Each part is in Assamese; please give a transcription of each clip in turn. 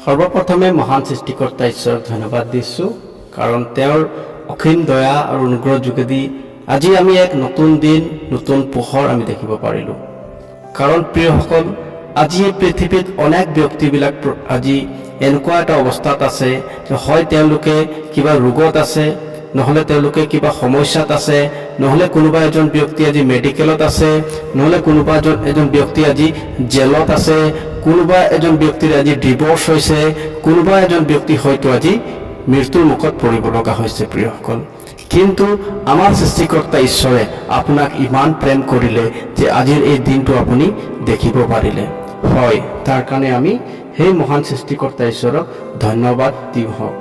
সৰ্বপ্ৰথমে মহান সৃষ্টিকৰ্তা ঈশ্বৰক ধন্যবাদ দিছোঁ, কাৰণ তেওঁৰ অসীম দয়া আৰু অনুগ্ৰহৰ যোগেদি আজি আমি এক নতুন দিন, নতুন পোহৰ আমি দেখিব পাৰিলোঁ। কাৰণ প্ৰিয়সকল, আজি এই পৃথিৱীত অনেক ব্যক্তিবিলাক আজি এনেকুৱা এটা অৱস্থাত আছে যে হয় তেওঁলোকে কিবা ৰোগত আছে, নহ'লে তেওঁলোকে কিবা সমস্যাত আছে, নহ'লে কোনোবা এজন ব্যক্তি আজি মেডিকেলত আছে, নহ'লে কোনোবা এজন ব্যক্তি আজি জেলত আছে, কোনোবা এজন ব্যক্তিৰ আজি ডিভোৰ্চ হৈছে, কোনোবা এজন ব্যক্তি হয়তো আজি মৃত্যুৰ মুখত পৰিব লগা হৈছে। প্ৰিয়সকল, কিন্তু আমাৰ সৃষ্টিকৰ্তা ঈশ্বৰে আপোনাক ইমান প্ৰেম কৰিলে যে আজিৰ এই দিনটো আপুনি দেখিব পাৰিলে। হয়, তাৰ কাৰণে আমি সেই মহান সৃষ্টিকৰ্তা ঈশ্বৰক ধন্যবাদ দিওঁ হওক।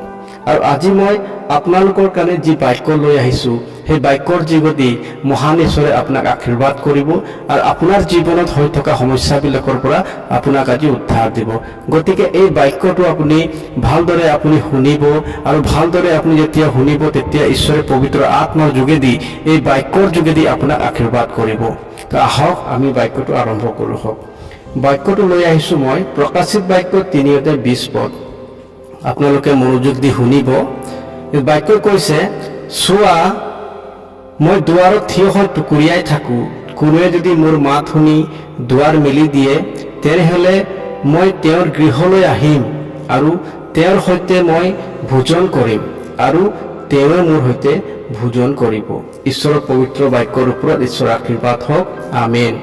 আৰু আজি মই আপোনালোকৰ কাৰণে যি বাক্য লৈ আহিছোঁ, সেই বাক্যৰ যোগেদি মহান ঈশ্বৰে আপোনাক আশীৰ্বাদ কৰিব আৰু আপোনাৰ জীৱনত হৈ থকা সমস্যাবিলাকৰ পৰা আপোনাক আজি উদ্ধাৰ দিব। গতিকে এই বাক্যটো আপুনি ভালদৰে শুনিব, আৰু ভালদৰে আপুনি যেতিয়া শুনিব তেতিয়া ঈশ্বৰে পবিত্ৰ আত্মাৰ যোগেদি এই বাক্যৰ যোগেদি আপোনাক আশীৰ্বাদ কৰিব। তো আহক আমি বাক্যটো আৰম্ভ কৰোঁ হওক। বাক্যটো লৈ আহিছোঁ মই প্ৰকাশিত বাক্য 3:20 পদ। আপোনালোকে মনোযোগ দি শুনিব। এই বাক্য কৈছে, চোৱা, মই দুৱাৰত থিয় হৈ টুকুৰিয়াই থাকোঁ। কোনোৱে যদি মোৰ মাত শুনি দুৱাৰ মেলি দিয়ে, তেনেহ'লে মই তেওঁৰ গৃহলৈ আহিম আৰু তেওঁৰ সৈতে মই ভোজন কৰিম আৰু তেওঁ মোৰ সৈতে ভোজন কৰিব। ঈশ্বৰৰ পবিত্ৰ বাক্যৰ ওপৰত ঈশ্বৰৰ আশীৰ্বাদ হওক। আমেন।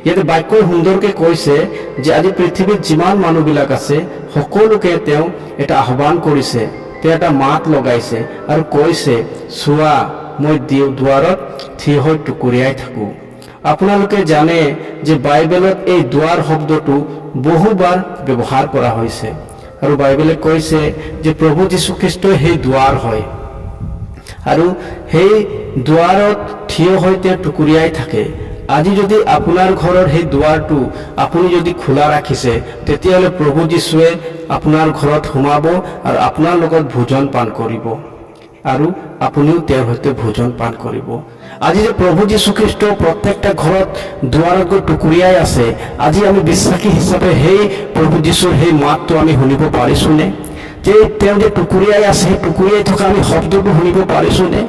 ইয়াতে বাক্যই সুন্দৰকৈ কৈছে যে আজি পৃথিৱীত যিমান মানুহবিলাক আছে সকলোকে তেওঁ এটা আহ্বান কৰিছে, তেওঁ এটা মাত লগাইছে আৰু কৈছে, চোৱা, মই দুৱাৰত থিয় হৈ টুকুৰিয়াই থাকোঁ। আপোনালোকে জানে যে বাইবেলত এই দুৱাৰ শব্দটো বহুবাৰ ব্যৱহাৰ কৰা হৈছে আৰু বাইবেলে কৈছে যে প্ৰভু যীশুখ্ৰীষ্টই সেই দুৱাৰ হয় আৰু সেই দুৱাৰত থিয় হৈ তেওঁ টুকুৰিয়াই থাকে। আজি যদি আপোনাৰ ঘৰৰ সেই দুৱাৰটো আপুনি যদি খোলা ৰাখিছে, তেতিয়াহ'লে প্ৰভু যীশুৱে আপোনাৰ ঘৰত সোমাব আৰু আপোনাৰ লগত ভোজন পান কৰিব আৰু আপুনিও তেওঁৰ সৈতে ভোজন পান কৰিব। আজি যে প্ৰভু যীশুখ্ৰীষ্ট প্ৰত্যেকটা ঘৰত দুৱাৰত গৈ টুকুৰিয়াই আছে, আজি আমি বিশ্বাসী হিচাপে সেই প্ৰভু যীশুৰ সেই মাতটো আমি শুনিব পাৰিছোঁনে? যে তেওঁ যে টুকুৰিয়াই আছে, সেই টুকুৰিয়াই থকা আমি শব্দটো শুনিব পাৰিছোঁনে?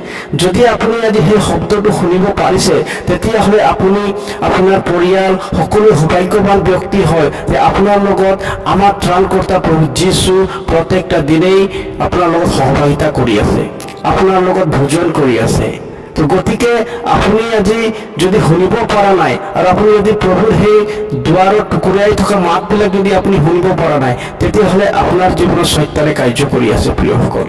যদি আপুনি আজি সেই শব্দটো শুনিব পাৰিছে, তেতিয়াহ'লে আপুনি, আপোনাৰ পৰিয়াল সকলো সৌভাগ্যৱান ব্যক্তি হয় যে আপোনাৰ লগত আমাৰ ত্ৰাণকৰ্তা প্ৰভু যীশু প্ৰত্যেকটা দিনেই আপোনাৰ লগত সহভাগিতা কৰি আছে, আপোনাৰ লগত ভোজন কৰি আছে। তো গতিকে আপুনি আজি যদি শুনিব পৰা নাই আৰু আপুনি যদি প্ৰভুৰ সেই দুৱাৰত টুকুৰিয়াই থকা মাতবিলাক যদি আপুনি শুনিব পৰা নাই, তেতিয়াহ'লে আপোনাৰ জীৱনত শয়তানে কাৰ্য কৰি আছে। প্ৰিয়সকল,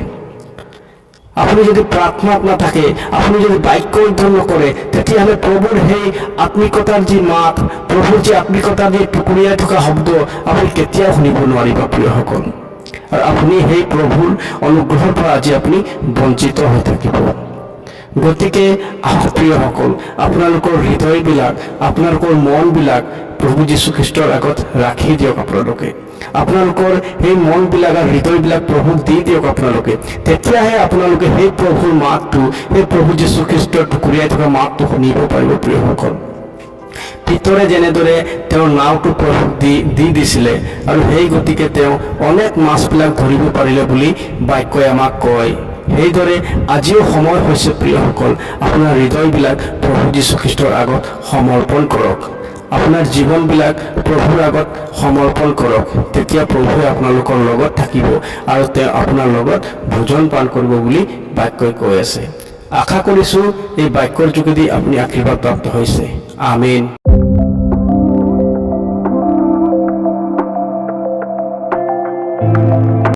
আপুনি যদি প্ৰাৰ্থনাত নাথাকে, আপুনি যদি বাক্য অধ্যয়ন নকৰে, তেতিয়াহ'লে প্ৰভুৰ সেই আত্মিকতাৰ যি মাত, প্ৰভুৰ যি আত্মিকতাৰ যি টুকুৰিয়াই থকা শব্দ আপুনি কেতিয়াও শুনিব নোৱাৰিব। প্ৰিয়সকল, আৰু আপুনি সেই প্ৰভুৰ অনুগ্ৰহৰ পৰা আজি আপুনি বঞ্চিত হৈ থাকিব। গতিকে আহক প্ৰিয়সকল, আপোনালোকৰ হৃদয়বিলাক, আপোনালোকৰ মনবিলাক প্ৰভু যীশুখ্ৰীষ্টৰ আগত ৰাখি দিয়ক। আপোনালোকৰ সেই মনবিলাক আৰু হৃদয়বিলাক প্ৰভুক দি দিয়ক আপোনালোকে। তেতিয়াহে আপোনালোকে সেই প্ৰভুৰ মাতটো, সেই প্ৰভু যীশুখ্ৰীষ্টৰ টুকুৰিয়াই থকা মাতটো শুনিব পাৰিব। প্ৰিয়সকল, পিতৰে যেনেদৰে তেওঁৰ নাওটো প্ৰভুক দি দিছিলে আৰু সেই গতিকে তেওঁ অনেক মাছবিলাক ধৰিব পাৰিলে বুলি বাক্যই আমাক কয়, সেইদৰে আজিও সময় হৈছে প্ৰিয়সকল, আপোনাৰ হৃদয়বিলাক প্ৰভু যীশুখ্ৰীষ্টৰ আগত সমৰ্পণ কৰক, আপোনাৰ জীৱনবিলাক প্ৰভুৰ আগত সমৰ্পণ কৰক। তেতিয়া প্ৰভুৱে আপোনালোকৰ লগত থাকিব আৰু তেওঁ আপোনাৰ লগত ভোজন পান কৰিব বুলি বাক্যই কৈ আছে। আশা কৰিছোঁ এই বাক্যৰ যোগেদি আপুনি আশীৰ্বাদ প্ৰাপ্ত হৈছে। আমেন।